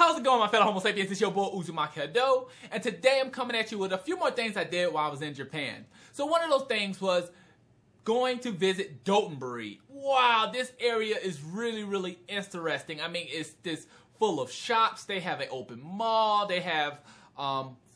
How's it going, my fellow Homo sapiens? It's your boy Uzumaki Hado, and today I'm coming at you with a few more things I did while I was in Japan. So one of those things was going to visit Doutonbori. Wow, this area is really interesting. I mean, it's this full of shops. They have an open mall. They have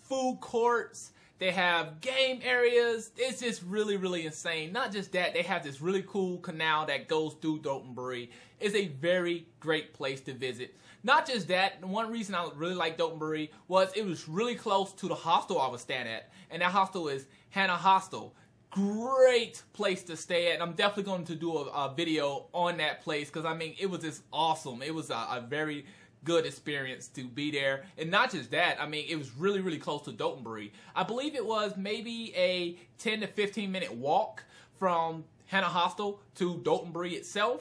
food courts. They have game areas. It's just really insane. Not just that, they have this really cool canal that goes through Doutonbori. It's a very great place to visit. Not just that, one reason I really like Doutonbori was it was really close to the hostel I was staying at. And that hostel is Hana Hostel. Great place to stay at. I'm definitely going to do a video on that place because, I mean, it was just awesome. It was a very good experience to be there. And not just that, I mean, it was really close to Doutonbori. I believe it was maybe a 10 to 15 minute walk from Hana Hostel to Doutonbori itself.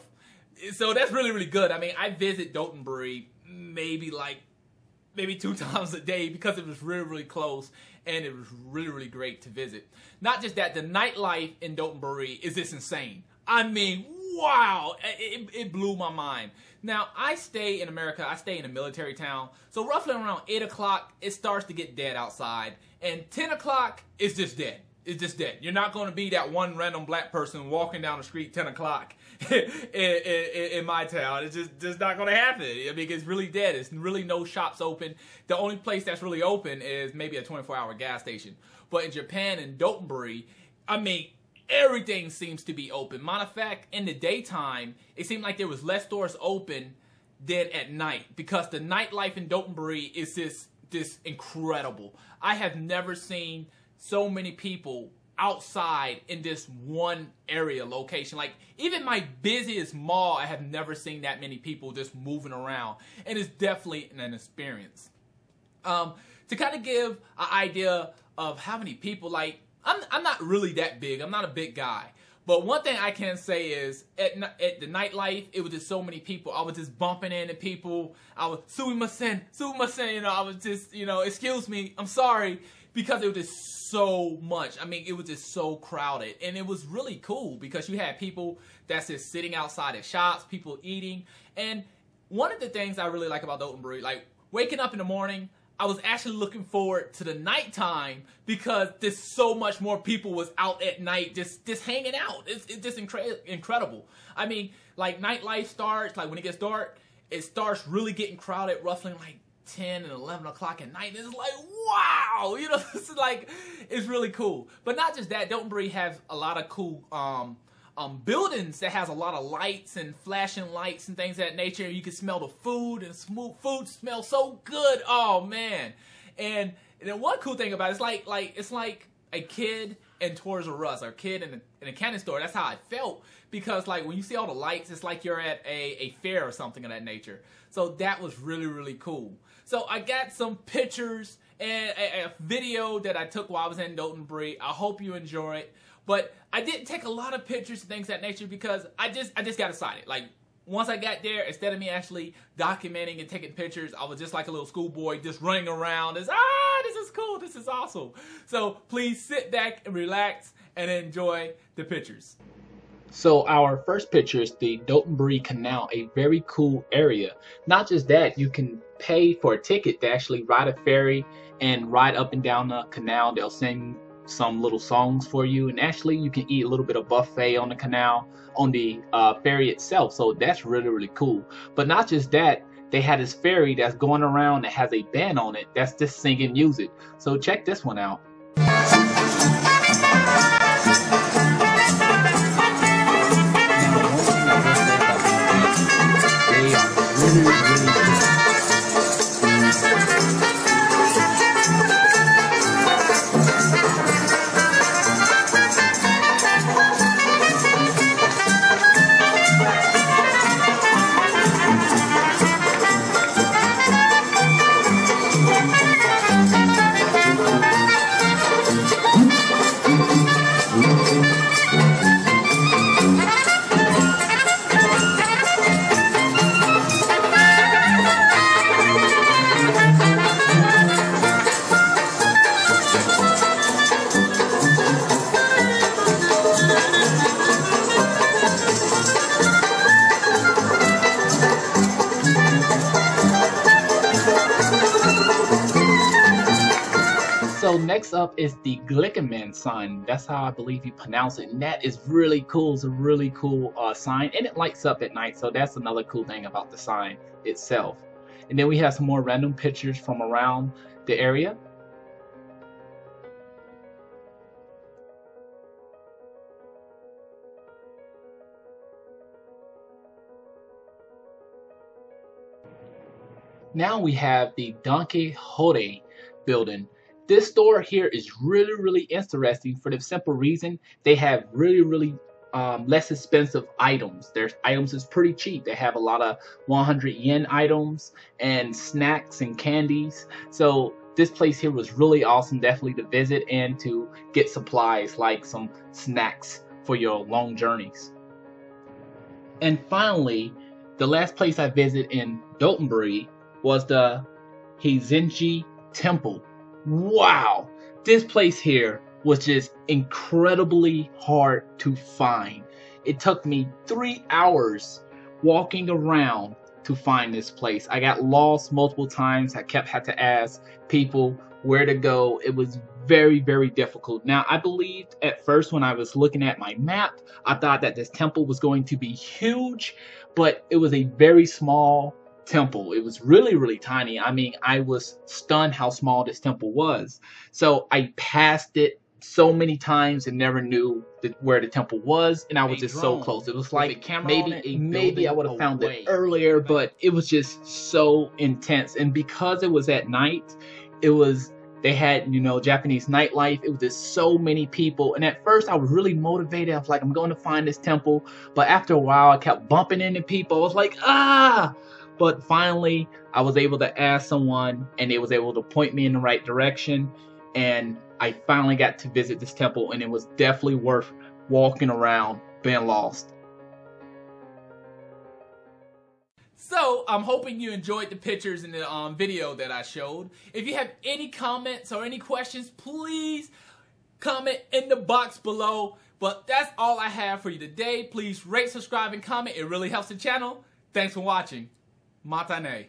So that's really good. I mean, I visit Doutonbori maybe 2 times a day because it was really close and it was really great to visit. Not just that, the nightlife in Doutonbori is just insane. I mean, wow, it blew my mind. Now, I stay in America, I stay in a military town, so roughly around 8 o'clock, it starts to get dead outside, and 10 o'clock, it's just dead. It's just dead. You're not going to be that one random black person walking down the street 10 o'clock in my town. It's just not going to happen. I mean, it's really dead. There's really no shops open. The only place that's really open is maybe a 24-hour gas station. But in Japan and Doutonbori, I mean, everything seems to be open. Matter of fact, in the daytime, it seemed like there was less stores open than at night because the nightlife in Doutonbori is just incredible. I have never seen so many people outside in this one area location. Like, even my busiest mall, I have never seen that many people just moving around. And it's definitely an experience. To kind of give an idea of how many people, like, I'm not really that big. I'm not a big guy. But one thing I can say is, at the nightlife, it was just so many people. I was just bumping into people. I was, sumimasen, you know, I was just, you know, excuse me, I'm sorry. Because it was just so much. I mean, it was just so crowded. And it was really cool because you had people that's just sitting outside at shops, people eating. And one of the things I really like about Doutonbori, like waking up in the morning, I was actually looking forward to the nighttime because there's so much more people was out at night just hanging out. It's just incredible. I mean, like nightlife starts, like when it gets dark, it starts really getting crowded roughly like 10 and 11 o'clock at night. And it's like, wow, you know, it's like, it's really cool. But not just that, Doutonbori has a lot of cool buildings that has a lot of lights and flashing lights and things of that nature. You can smell the food, and food smells so good. Oh man! And then one cool thing about it, it's like a kid in Toys R Us or a kid in a candy store. That's how I felt because like when you see all the lights, it's like you're at a fair or something of that nature. So that was really cool. So I got some pictures and a video that I took while I was in Doutonbori. I hope you enjoy it. But I didn't take a lot of pictures and things of that nature because I just got excited. Like, once I got there, instead of me actually documenting and taking pictures, I was just like a little schoolboy just running around. This is cool, this is awesome. So please sit back and relax and enjoy the pictures. So our first picture is the Doutonbori Canal, a very cool area. Not just that, you can pay for a ticket to actually ride a ferry and ride up and down the canal. They'll sing some little songs for you, and actually you can eat a little bit of buffet on the canal, on the ferry itself. So that's really cool. But not just that, they had this ferry that's going around that has a band on it that's just singing music. So check this one out. next up is the Glicca Man sign. That's how I believe you pronounce it. And that is really cool. It's a really cool sign. And it lights up at night. So that's another cool thing about the sign itself. And then we have some more random pictures from around the area. Now we have the Don Quixote building. This store here is really interesting for the simple reason they have really less expensive items. Their items is pretty cheap. They have a lot of 100 yen items and snacks and candies. So this place here was really awesome, definitely to visit and to get supplies like some snacks for your long journeys. And finally, the last place I visited in Doutonbori was the Heizenji Temple. Wow, this place here was just incredibly hard to find. It took me 3 hours walking around to find this place. I got lost multiple times. I had to ask people where to go. It was very difficult. Now, I believed at first when I was looking at my map, I thought that this temple was going to be huge, but it was a very small temple. It was really tiny. I mean, I was stunned how small this temple was. So I passed it so many times and never knew where the temple was, and I was just so close. It was like maybe I would have found it earlier, but it was just so intense. And because it was at night, they had, you know, Japanese nightlife. It was just so many people. And at first I was really motivated. I was like, I'm going to find this temple. But after a while, I kept bumping into people. I was like, ah! But finally, I was able to ask someone, and they was able to point me in the right direction. And I finally got to visit this temple, and it was definitely worth walking around being lost. So, I'm hoping you enjoyed the pictures in the video that I showed. If you have any comments or any questions, please comment in the box below. But that's all I have for you today. Please rate, subscribe, and comment. It really helps the channel. Thanks for watching. Matane.